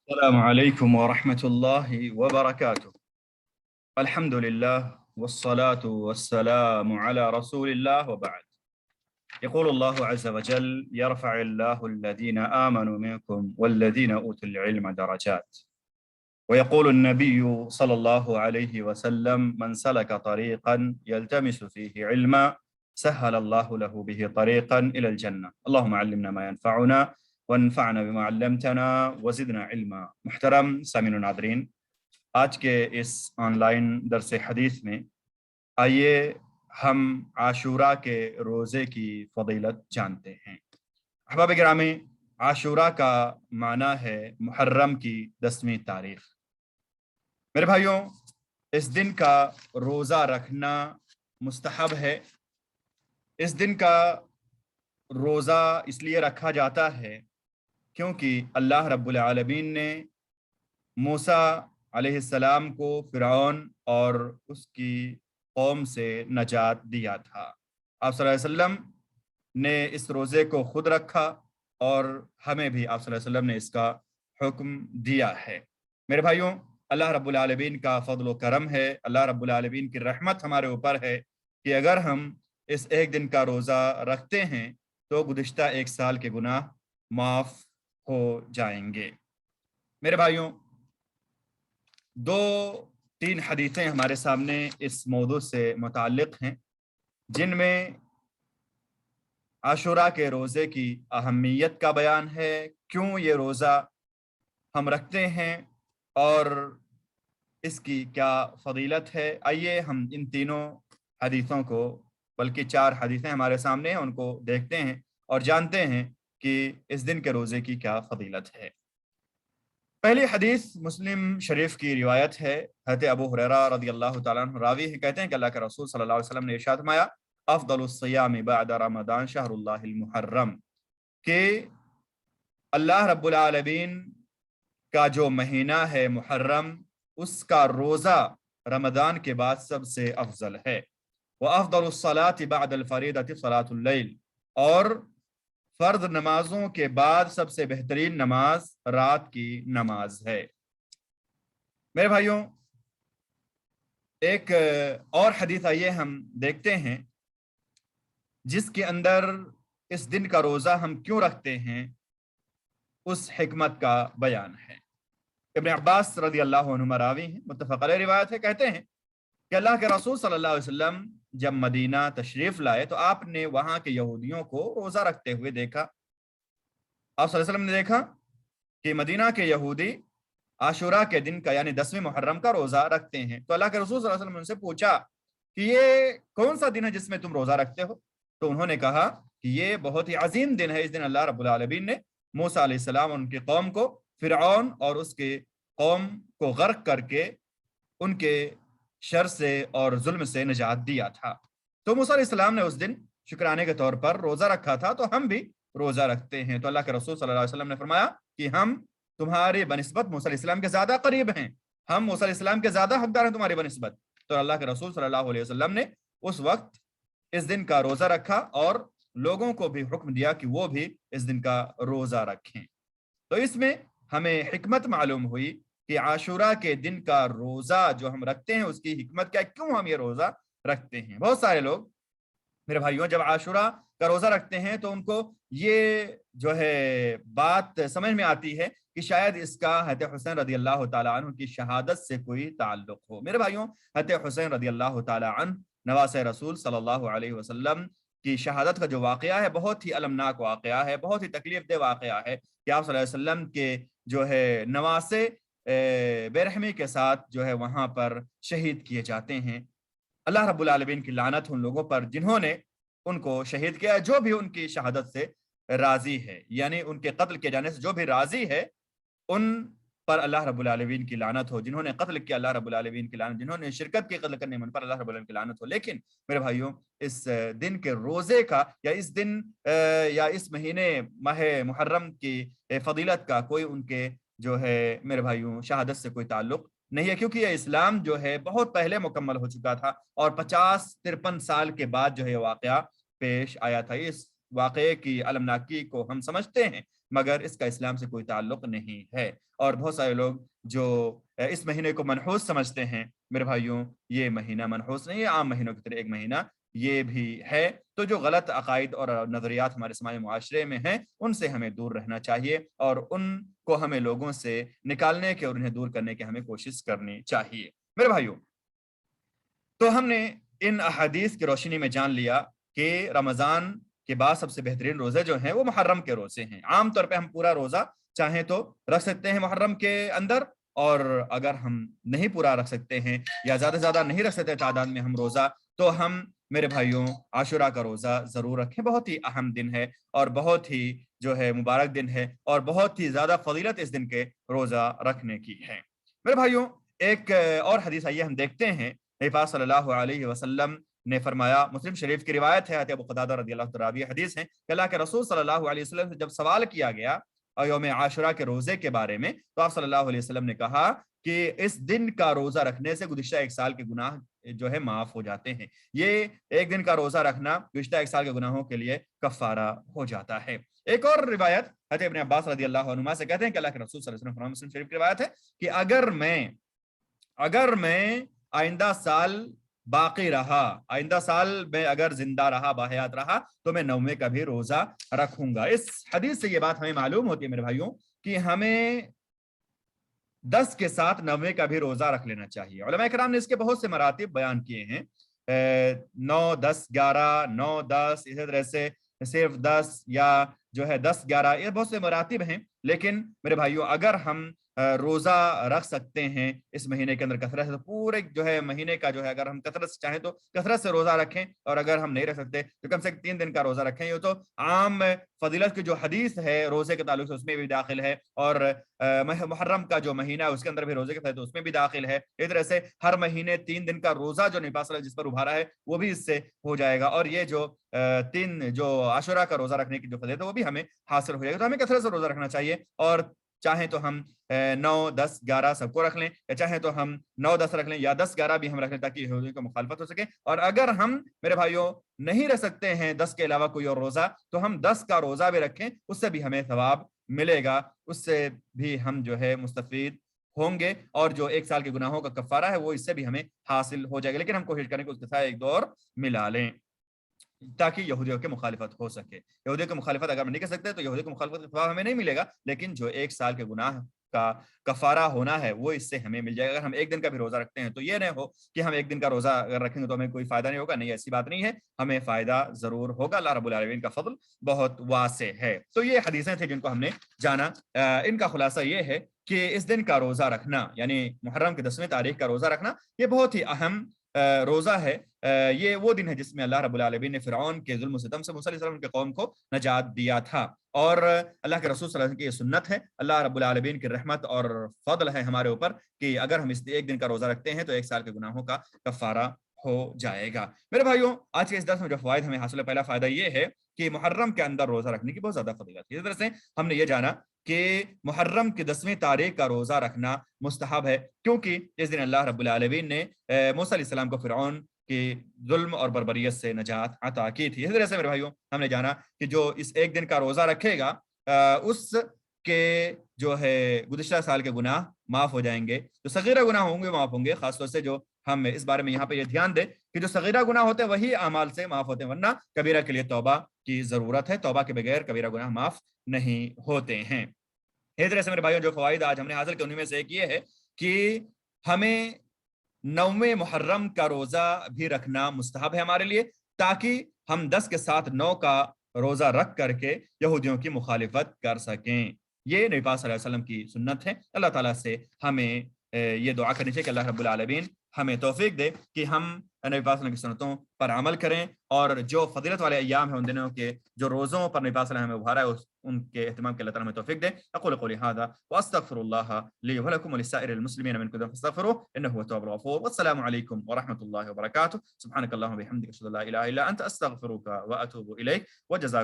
السلام عليكم ورحمة الله وبركاته. الحمد لله والصلاة والسلام على رسول الله وبعد. يقول الله عز وجل: يرفع الله الذين آمنوا منكم والذين أوتوا العلم درجات. ويقول النبي صلى الله عليه وسلم: من سلك طريقا يلتمس فيه علما سهل الله له به طريقا إلى الجنة. اللهم علمنا ما ينفعنا وانفعنا بما علمتنا وزدنا علما. محترم سامعین و ناظرین، آج کے اس آن لائن درس حدیث میں آئیے ہم عاشورہ کے روزے کی فضیلت جانتے ہیں۔ احباب گرامی، عاشورہ کا معنی ہے محرم کی 10ویں تاریخ۔ میرے بھائیوں، اس دن کا روزہ رکھنا مستحب ہے۔ اس دن کا روزہ اس لیے رکھا جاتا ہے کیونکہ اللہ رب العالمین نے موسیٰ علیہ السلام کو فرعون اور اس کی قوم سے نجات دیا تھا۔ آپ صلی اللہ علیہ وسلم نے اس روزے کو خود رکھا اور ہمیں بھی آپ صلی اللہ علیہ وسلم نے اس کا حکم دیا ہے۔ میرے بھائیوں، اللہ رب العالمین کا فضل و کرم ہے، اللہ رب العالمین کی رحمت ہمارے اوپر ہے کہ اگر ہم اس ایک دن کا روزہ رکھتے ہیں تو گزشتہ ایک سال کے گناہ معاف ہو جائیں گے۔ میرے بھائیوں، 2-3 حدیثیں ہمارے سامنے اس موضوع سے متعلق ہیں جن میں عاشورہ کے روزے کی اہمیت کا بیان ہے، کیوں یہ روزہ ہم رکھتے ہیں اور اس کی کیا فضیلت ہے۔ آئیے ہم ان تینوں حدیثوں کو، بلکہ 4 حدیثیں ہمارے سامنے ہیں، ان کو دیکھتے ہیں اور جانتے ہیں کہ اس دن کے روزے کی کیا فضیلت ہے۔ پہلی حدیث مسلم شریف کی روایت ہے۔ حضرت ابو ہریرہ رضی اللہ تعالیٰ عنہ راوی ہے، کہتے ہیں کہ اللہ کے رسول صلی اللہ علیہ وسلم نے ارشاد فرمایا: افضل الصیام بعد رمضان شہر اللہ المحرم، کہ اللہ رب العالمین کا جو مہینہ ہے محرم، اس کا روزہ رمضان کے بعد سب سے افضل ہے۔ وافضل الصلاة بعد الفریضۃ صلاۃ اللیل، اور فرض نمازوں کے بعد سب سے بہترین نماز رات کی نماز ہے۔ میرے بھائیوں، ایک اور حدیث آئیے ہم دیکھتے ہیں جس کے اندر اس دن کا روزہ ہم کیوں رکھتے ہیں اس حکمت کا بیان ہے۔ ابن عباس رضی اللہ عنہما راوی ہیں، متفق علیہ روایت ہے، کہتے ہیں کہ اللہ کے رسول صلی اللہ علیہ وسلم جب مدینہ تشریف لائے تو آپ نے وہاں کے یہودیوں کو روزہ رکھتے ہوئے دیکھا۔ آپ صلی اللہ علیہ وسلم نے دیکھا کہ مدینہ کے یہودی عاشورہ کے دن کا یعنی 10ویں محرم کا روزہ رکھتے ہیں، تو اللہ کے رسول صلی اللہ علیہ وسلم نے ان سے پوچھا کہ یہ کون سا دن ہے جس میں تم روزہ رکھتے ہو؟ تو انہوں نے کہا کہ یہ بہت ہی عظیم دن ہے، اس دن اللہ رب العالمین نے موسیٰ علیہ السلام اور ان کی قوم کو فرعون اور اس کے قوم کو غرق کر کے ان کے شر سے اور ظلم سے نجات دیا تھا۔ تو موسیٰ علیہ السلام نے اس دن شکرانے کے طور پر روزہ رکھا تھا، تو ہم بھی روزہ رکھتے ہیں۔ تو اللہ کے رسول صلی اللہ علیہ وسلم نے فرمایا کہ ہم تمہارے بنسبت موسیٰ علیہ السلام کے زیادہ قریب ہیں، ہم موسیٰ علیہ السلام کے زیادہ حقدار ہیں تمہاری بنسبت۔ تو اللہ کے رسول صلی اللہ علیہ وسلم نے اس وقت اس دن کا روزہ رکھا اور لوگوں کو بھی حکم دیا کہ وہ بھی اس دن کا روزہ رکھیں۔ تو اس میں ہمیں حکمت معلوم ہوئی کہ عاشورہ کے دن کا روزہ جو ہم رکھتے ہیں اس کی حکمت کیا ہے، کیوں ہم یہ روزہ رکھتے ہیں۔ بہت سارے لوگ میرے بھائیوں جب عاشورہ کا روزہ رکھتے ہیں تو ان کو یہ جو ہے بات سمجھ میں آتی ہے کہ شاید اس کا حضرت حسین رضی اللہ تعالیٰ عنہ کی شہادت سے کوئی تعلق ہو۔ میرے بھائیوں، حضرت حسین رضی اللہ تعالیٰ عنہ نواسۂ رسول صلی اللہ علیہ وسلم کی شہادت کا جو واقعہ ہے بہت ہی المناک واقعہ ہے، بہت ہی تکلیف دہ واقعہ ہے کہ آپ صلی اللہ علیہ وسلم کے جو ہے نواسے بے رحمی کے ساتھ جو ہے وہاں پر شہید کیے جاتے ہیں۔ اللہ رب العالمین کی لعنت ان لوگوں پر جنہوں نے ان کو شہید کیا، جو بھی ان کی شہادت سے راضی ہے، یعنی ان کے قتل کیے جانے سے جو بھی راضی ہے ان پر اللہ رب العالمین کی لعنت ہو۔ جنہوں نے قتل کیا اللہ رب العالمین کی لعنت، جنہوں نے شرکت کی قتل کرنے میں ان پر اللہ رب العالمین کی لعنت ہو۔ لیکن میرے بھائیوں، اس دن کے روزے کا یا اس دن یا اس مہینے ماہ محرم کی فضیلت کا کوئی ان کے جو ہے میرے بھائیوں شہادت سے کوئی تعلق نہیں ہے، کیونکہ یہ اسلام جو ہے بہت پہلے مکمل ہو چکا تھا اور 50-53 سال کے بعد جو ہے واقعہ پیش آیا تھا۔ اس واقعے کی المناکی کو ہم سمجھتے ہیں مگر اس کا اسلام سے کوئی تعلق نہیں ہے۔ اور بہت سارے لوگ جو اس مہینے کو منحوس سمجھتے ہیں، میرے بھائیوں یہ مہینہ منحوس نہیں ہے، عام مہینوں کی طرح ایک مہینہ یہ بھی ہے۔ تو جو غلط عقائد اور نظریات ہمارے سماجی معاشرے میں ہیں ان سے ہمیں دور رہنا چاہیے، اور ان کو ہمیں لوگوں سے نکالنے کے اور انہیں دور کرنے کی ہمیں کوشش کرنی چاہیے۔ میرے بھائیوں، تو ہم نے ان احادیث کی روشنی میں جان لیا کہ رمضان کے بعد سب سے بہترین روزے جو ہیں وہ محرم کے روزے ہیں۔ عام طور پہ ہم پورا روزہ چاہیں تو رکھ سکتے ہیں محرم کے اندر، اور اگر ہم نہیں پورا رکھ سکتے ہیں یا زیادہ سے زیادہ نہیں رکھ سکتے تعداد میں ہم روزہ، تو ہم میرے بھائیوں عاشورہ کا روزہ ضرور رکھیں۔ بہت ہی اہم دن ہے اور بہت ہی جو ہے مبارک دن ہے، اور بہت ہی زیادہ فضیلت اس دن کے روزہ رکھنے کی ہے۔ میرے بھائیوں، ایک اور حدیث آئیے ہم دیکھتے ہیں۔ نبی پاک صلی اللہ علیہ وسلم نے فرمایا، مسلم شریف کی روایت ہے، ابو قتادہ رضی اللہ عنہ حدیث ہے کہ اللہ کے رسول صلی اللہ علیہ وسلم سے جب سوال کیا گیا یوم عاشورہ کے روزے کے بارے میں، تو آپ صلی اللہ علیہ وسلم نے کہا کہ اس دن کا روزہ رکھنے سے گزشتہ ایک سال کے گناہ جو ہے معاف ہو جاتے ہیں۔ یہ ایک دن کا روزہ رکھنا گزشتہ ایک سال کے گناہوں کے لیے کفارہ ہو جاتا ہے۔ ایک اور روایت حضرت ابن عباس رضی اللہ عنہما سے کہتے ہیں کہ اللہ کے رسول صلی اللہ علیہ وسلم، مسلم شریف کی روایت ہے کہ اگر میں آئندہ سال باقی رہا، آئندہ سال میں اگر زندہ رہا، باحیات رہا، تو میں 9ویں کا بھی روزہ رکھوں گا۔ اس حدیث سے یہ بات ہمیں معلوم ہوتی ہے میرے بھائیوں کہ ہمیں 10 کے ساتھ 9ویں کا بھی روزہ رکھ لینا چاہیے۔ علماء کرام نے اس کے بہت سے مراتب بیان کیے ہیں، 9 10 11 9 10، اسی طرح سے صرف 10 یا جو ہے 10 11، یہ بہت سے مراتب ہیں۔ لیکن میرے بھائیوں اگر ہم روزہ رکھ سکتے ہیں اس مہینے کے اندر کثرت سے، تو پورے جو ہے مہینے کا جو ہے اگر ہم کثرت سے چاہیں تو کثرت سے روزہ رکھیں، اور اگر ہم نہیں رکھ سکتے تو کم سے کم 3 دن کا روزہ رکھیں۔ یہ تو عام فضیلت کی جو حدیث ہے روزے کے تعلق سے اس میں بھی داخل ہے، اور محرم کا جو مہینہ ہے اس کے اندر بھی روزے کے فضیلت اس میں بھی داخل ہے۔ اس طرح سے ہر مہینے 3 دن کا روزہ جو نبی پاک صلی اللہ علیہ وسلم جس پر ابھارا ہے وہ بھی اس سے ہو جائے گا، اور یہ جو 3 جو عاشورہ کا روزہ رکھنے کی جو فضیلت ہے وہ بھی ہمیں حاصل ہو جائے گا۔ تو ہمیں کثرت سے روزہ رکھنا چاہیے، اور چاہیں تو ہم 9 10 11 سب کو رکھ لیں، یا چاہیں تو ہم 9 10 رکھ لیں، یا 10 11 بھی ہم رکھ لیں تاکہ یہودیوں کو مخالفت ہو سکے۔ اور اگر ہم میرے بھائیوں نہیں رکھ سکتے ہیں 10 کے علاوہ کوئی اور روزہ، تو ہم 10 کا روزہ بھی رکھیں، اس سے بھی ہمیں ثواب ملے گا، اس سے بھی ہم جو ہے مستفید ہوں گے، اور جو ایک سال کے گناہوں کا کفارہ ہے وہ اس سے بھی ہمیں حاصل ہو جائے گا۔ لیکن ہم کوشش کریں کہ اس کے ساتھ ایک دو اور ملا لیں تاکہ یہودیوں کی مخالفت ہو سکے۔ یہودیوں کی مخالفت اگر ہم نہیں کر سکتے تو یہودیوں کی مخالفت کا ثواب ہمیں نہیں ملے گا، لیکن جو ایک سال کے گناہ کا کفارہ ہونا ہے وہ اس سے ہمیں مل جائے گا۔ اگر ہم ایک دن کا بھی روزہ رکھتے ہیں تو یہ نہ ہو کہ ہم ایک دن کا روزہ اگر رکھیں گے تو ہمیں کوئی فائدہ نہیں ہوگا، نہیں، ایسی بات نہیں ہے، ہمیں فائدہ ضرور ہوگا۔ اللہ رب العالمین کا فضل بہت واسع ہے۔ تو یہ حدیثیں تھیں جن کو ہم نے جانا۔ ان کا خلاصہ یہ ہے کہ اس دن کا روزہ رکھنا، یعنی محرم کی 10ویں تاریخ کا روزہ رکھنا، یہ بہت ہی اہم روزہ ہے۔ یہ وہ دن ہے جس میں اللہ رب العالمین نے فرعون کے ظلم و ستم سے موسیٰ علیہ السلام کے قوم کو نجات دیا تھا، اور اللہ کے رسول صلی اللہ علیہ وسلم کی یہ سنت ہے۔ اللہ رب العالمین کی رحمت اور فضل ہے ہمارے اوپر کہ اگر ہم اس ایک دن کا روزہ رکھتے ہیں تو ایک سال کے گناہوں کا کفارہ ہو جائے گا۔ میرے بھائیوں آج کے اس درس میں جو فوائد ہمیں حاصل ہے، پہلا فائدہ یہ ہے کہ محرم کے اندر روزہ رکھنے کی بہت زیادہ فضیلت ہے۔ اس طرح سے ہم نے یہ جانا کہ محرم کی 10ویں تاریخ کا روزہ رکھنا مستحب ہے، کیونکہ اس دن اللہ رب العالمین نے موسیٰ علیہ السلام کو فرعون کہ ظلم اور بربریت سے نجات عطا کی تھی۔ اس طرح سے میرے بھائیوں ہم نے جانا کہ جو اس ایک دن کا روزہ رکھے گا اس کے جو ہے گزشتہ سال کے گناہ معاف ہو جائیں گے، جو صغیرہ گناہ ہوں گے معاف ہوں گے۔ خاص طور سے جو ہم اس بارے میں یہاں پہ یہ دھیان دیں کہ جو صغیرہ گناہ ہوتے ہیں وہی اعمال سے معاف ہوتے ہیں، ورنہ کبیرہ کے لیے توبہ کی ضرورت ہے، توبہ کے بغیر کبیرہ گناہ معاف نہیں ہوتے ہیں۔ اس طرح سے میرے بھائیوں جو فوائد آج ہم نے حاصل کیے ان میں سے ایک یہ ہے کہ ہمیں 9ویں محرم کا روزہ بھی رکھنا مستحب ہے ہمارے لیے، تاکہ ہم 10 کے ساتھ 9 کا روزہ رکھ کر کے یہودیوں کی مخالفت کر سکیں۔ یہ نبی پاک صلی اللہ علیہ وسلم کی سنت ہے۔ اللہ تعالیٰ سے ہمیں یہ دعا کرنی چاہیے کہ اللہ رب العالمین ہمیں توفیق دے کہ ہم نبی پاک صلی اللہ علیہ وسلم کی سنتوں پر عمل کریں، اور جو فضیلت والے ایام ہیں ان دنوں کے جو روزوں پر نبی پاک صلی اللہ علیہ وسلم ابھارا ہے ان کے اہتمام کے اللہ تعالیٰ ہمیں توفیق دے۔ اقول قولی ھذا واستغفر اللہ لی ولکم ولسائر المسلمین من کل ذنب فاستغفروہ انہ هو التواب الغفور۔ والسلام علیکم ورحمۃ اللہ وبرکاتہ۔ سبحانک اللہم وبحمدک اشہد ان لا الہ الا انت استغفرک واتوب الیک، وجزاکم